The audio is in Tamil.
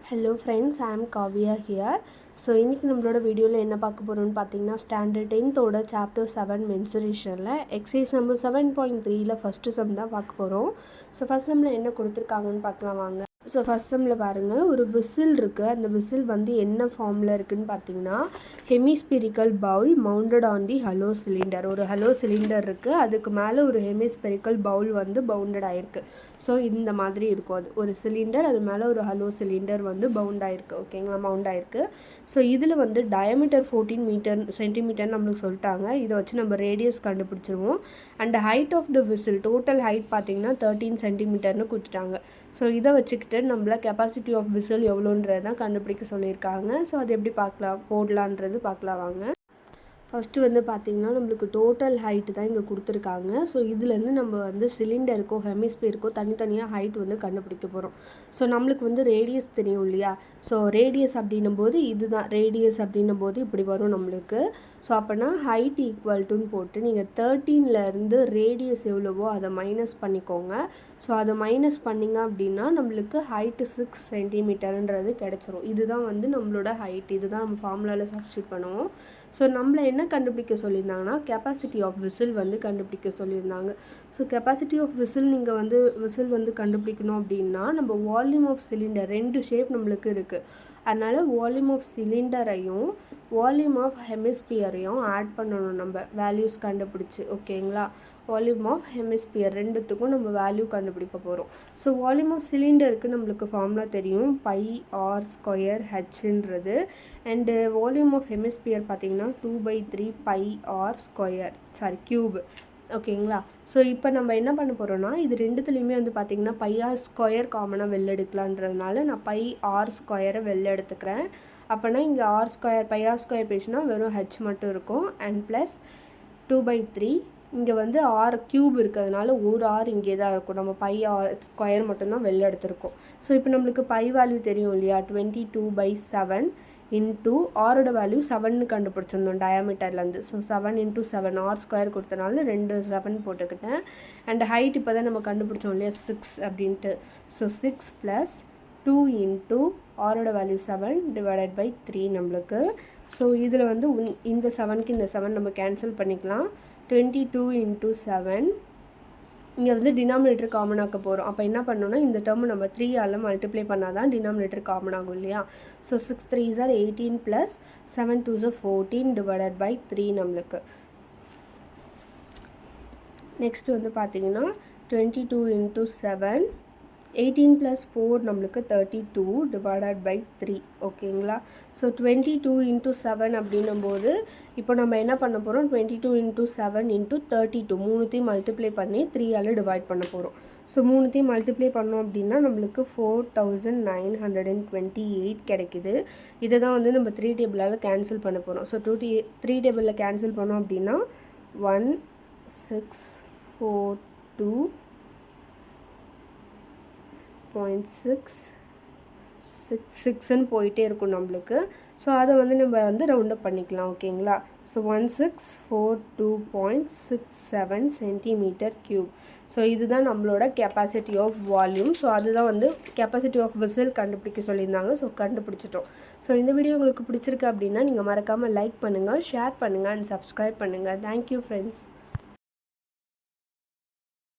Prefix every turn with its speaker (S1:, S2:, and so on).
S1: Hello friends, I am Kavya here. So இன்னைக்கு நம்மளோட வீடியோல என்ன பார்க்க போறோம்னு பாத்தீங்கன்னா ஸ்டாண்டர்ட் 10th ஓட சாப்டர் 7 மென்சுரேஷன்ல எக்ஸர்சைஸ் நம்பர் 7.3ல ஃபர்ஸ்ட் சம் தான் பார்க்க போறோம். ஸோ ஃபர்ஸ்ட் சம்ல என்ன கொடுத்திருக்காங்கன்னு பார்க்கலாம் வாங்க. ஸோ ஃபர்ஸ்ட் சம்மில் பாருங்கள், ஒரு விசில் இருக்குது. அந்த விசில் வந்து என்ன ஃபார்மில் இருக்குதுன்னு பார்த்தீங்கன்னா hemispherical bowl mounted on the hollow cylinder. ஒரு ஹலோ சிலிண்டர் இருக்குது, அதுக்கு மேலே ஒரு ஹெமிஸ்பெரிக்கல் பவுல் வந்து பவுண்டட் ஆகிருக்கு. ஸோ இந்த மாதிரி இருக்கும். அது ஒரு சிலிண்டர், அது மேலே ஒரு ஹலோ சிலிண்டர் வந்து பவுண்ட் ஆகிருக்கு. ஓகேங்களா, மவுண்ட் ஆகிருக்கு. ஸோ இதில் வந்து டயமீட்டர் 14 சென்டிமீட்டர் நம்மளுக்கு சொல்லிட்டாங்க. இதை வச்சு நம்ம ரேடியஸ் கண்டுபிடிச்சிருவோம். And height of the vessel, total height பார்த்தீங்கன்னா 13 சென்டிமீட்டர்னு கொடுத்துட்டாங்க. ஸோ இதை வச்சுக்கிட்டு நம்மள கெப்பாசிட்டி ஆஃப் விசில் எவ்வளோன்றது தான் கண்டுபிடிக்க சொல்லியிருக்காங்க. ஸோ அது எப்படி போடலான்றது பார்க்கலாம் வாங்க. ஃபஸ்ட்டு வந்து பார்த்திங்கன்னா நம்மளுக்கு டோட்டல் ஹைட்டு தான் இங்கே கொடுத்துருக்காங்க. ஸோ இதுலேருந்து நம்ம வந்து சிலிண்டருக்கோ ஹெமிஸ்பியருக்கோ தனித்தனியாக ஹைட் வந்து கண்டுபிடிக்க போகிறோம். ஸோ நம்மளுக்கு வந்து ரேடியஸ் தெரியும் இல்லையா. ஸோ ரேடியஸ் அப்படின்னும் போது இதுதான் ரேடியஸ் அப்படின்னும் போது இப்படி வரும் நம்மளுக்கு. ஸோ அப்போனா ஹைட் ஈக்குவல்ட்டுன்னு போட்டு நீங்கள் 13லேருந்து ரேடியஸ் எவ்வளவோ அதை மைனஸ் பண்ணிக்கோங்க. ஸோ அதை மைனஸ் பண்ணிங்க அப்படின்னா நம்மளுக்கு ஹைட்டு 6 சென்டிமீட்டருன்றது கிடச்சிரும். இதுதான் வந்து நம்மளோட ஹைட். இதுதான் நம்ம ஃபார்முலாவில் சப்ஸ்டியூட் பண்ணுவோம். ஸோ நம்மளை என்ன கண்டுபிடிக்க சொல்லியிருந்தாங்கன்னா கெப்பாசிட்டி ஆஃப் விசில் வந்து கண்டுபிடிக்க சொல்லியிருந்தாங்க. ஸோ கெப்பாசிட்டி ஆஃப் விசில் நீங்கள் வந்து விசில் வந்து கண்டுபிடிக்கணும் அப்படின்னா நம்ம வால்யூம் ஆஃப் சிலிண்டர் 2 ஷேப் நம்மளுக்கு இருக்குது. அதனால் வால்யூம் ஆஃப் சிலிண்டரையும் வால்யூம் ஆஃப் ஹெமிஸ்பியரையும் ஆட் பண்ணணும் நம்ம வேல்யூஸ் கண்டுபிடிச்சி. ஓகேங்களா, வால்யூம் ஆஃப் ஹெமிஸ்பியர் ரெண்டுத்துக்கும் நம்ம வேல்யூ கண்டுபிடிக்க போகிறோம். ஸோ வால்யூம் ஆஃப் சிலிண்டருக்கு நம்மளுக்கு ஃபார்முலா தெரியும், πr² ஹெச்ன்றது. அண்டு வால்யூம் ஆஃப் ஹெமிஸ்பியர் பார்த்திங்கன்னா 2/3 πr² க்யூப். ஓகேங்களா, ஸோ இப்போ நம்ம என்ன பண்ண போகிறோன்னா இது ரெண்டுத்துலேயுமே வந்து பார்த்திங்கன்னா πr² காமனாக வெளில எடுக்கலான்றதுனால நான் πr² வெளில எடுத்துக்கிறேன். அப்போனா இங்கே πr² பேசினா வெறும் ஹெச் மட்டும் இருக்கும். அண்ட் ப்ளஸ் 2/3 இங்கே வந்து ஆர் க்யூப் இருக்கிறதுனால ஒரு ஆர் இங்கே தான் இருக்கும். நம்ம πr² மட்டும்தான் வெளில எடுத்திருக்கோம். ஸோ இப்போ நம்மளுக்கு பை வேல்யூ தெரியும் இல்லையா, 22/7 இன்ட்டு ஆரோட வேல்யூ 7ன்னு கண்டுபிடிச்சிருந்தோம் டயாமீட்டர்லேருந்து. ஸோ 7 × 7 r² கொடுத்தனால 2 7 போட்டுக்கிட்டேன். அண்ட் ஹைட் இப்போ தான் நம்ம கண்டுபிடிச்சோம் இல்லையா 6 அப்படின்ட்டு. ஸோ 6 + 2 இன்ட்டு ஆரோட வேல்யூ 7 / 3 நம்மளுக்கு. ஸோ இதில் வந்து இந்த 7க்கு இந்த 7 நம்ம கேன்சல் பண்ணிக்கலாம். 22 × 7 இங்கே வந்து டினாமினேட்டர் காமன் ஆக்க போகிறோம். அப்போ என்ன பண்ணணும்னா இந்த டேர்ம் நம்ம 3ஆல் மல்டிப்ளை பண்ணால் தான் டினாமினேட்டர் காமன் ஆகும் இல்லையா. So 6 3s are 18 + 7 2s are 14 / 3 நம்மளுக்கு. நெக்ஸ்ட் வந்து பார்த்தீங்கன்னா 22 × 7 18 + 4 நம்மளுக்கு 32 / 3. ஓகேங்களா, ஸோ 22 × 7 அப்படின்னும்போது இப்போ நம்ம என்ன பண்ண போகிறோம், 22 × 7 × 32 மூணுத்தையும் மல்டிப்ளை பண்ணி 3ஆல் டிவைட் பண்ண போகிறோம். ஸோ மூணுத்தையும் மல்டிப்ளை பண்ணோம் அப்படின்னா நம்மளுக்கு 4928 கிடைக்குது. இதை தான் வந்து நம்ம 3 டேபிளால் கேன்சல் பண்ண போகிறோம். ஸோ 3 டேபிளில் கேன்சல் பண்ணோம் அப்படின்னா 1642.666ன்னு போயிட்டே இருக்கும் நம்மளுக்கு. ஸோ அதை வந்து நம்ம வந்து ரவுண்டப் பண்ணிக்கலாம். ஓகேங்களா, ஸோ 1642.67 cm3. ஸோ இதுதான் நம்மளோட கெப்பாசிட்டி ஆஃப் வால்யூம். ஸோ அதுதான் வந்து கெப்பாசிட்டி ஆஃப் விசில் கண்டுபிடிக்க சொல்லியிருந்தாங்க. ஸோ கண்டுபிடிச்சிட்டோம். ஸோ இந்த வீடியோ உங்களுக்கு பிடிச்சிருக்கு அப்படின்னா நீங்கள் மறக்காமல் லைக் பண்ணுங்கள், ஷேர் பண்ணுங்கள் அண்ட் சப்ஸ்கிரைப் பண்ணுங்கள். Thank you friends.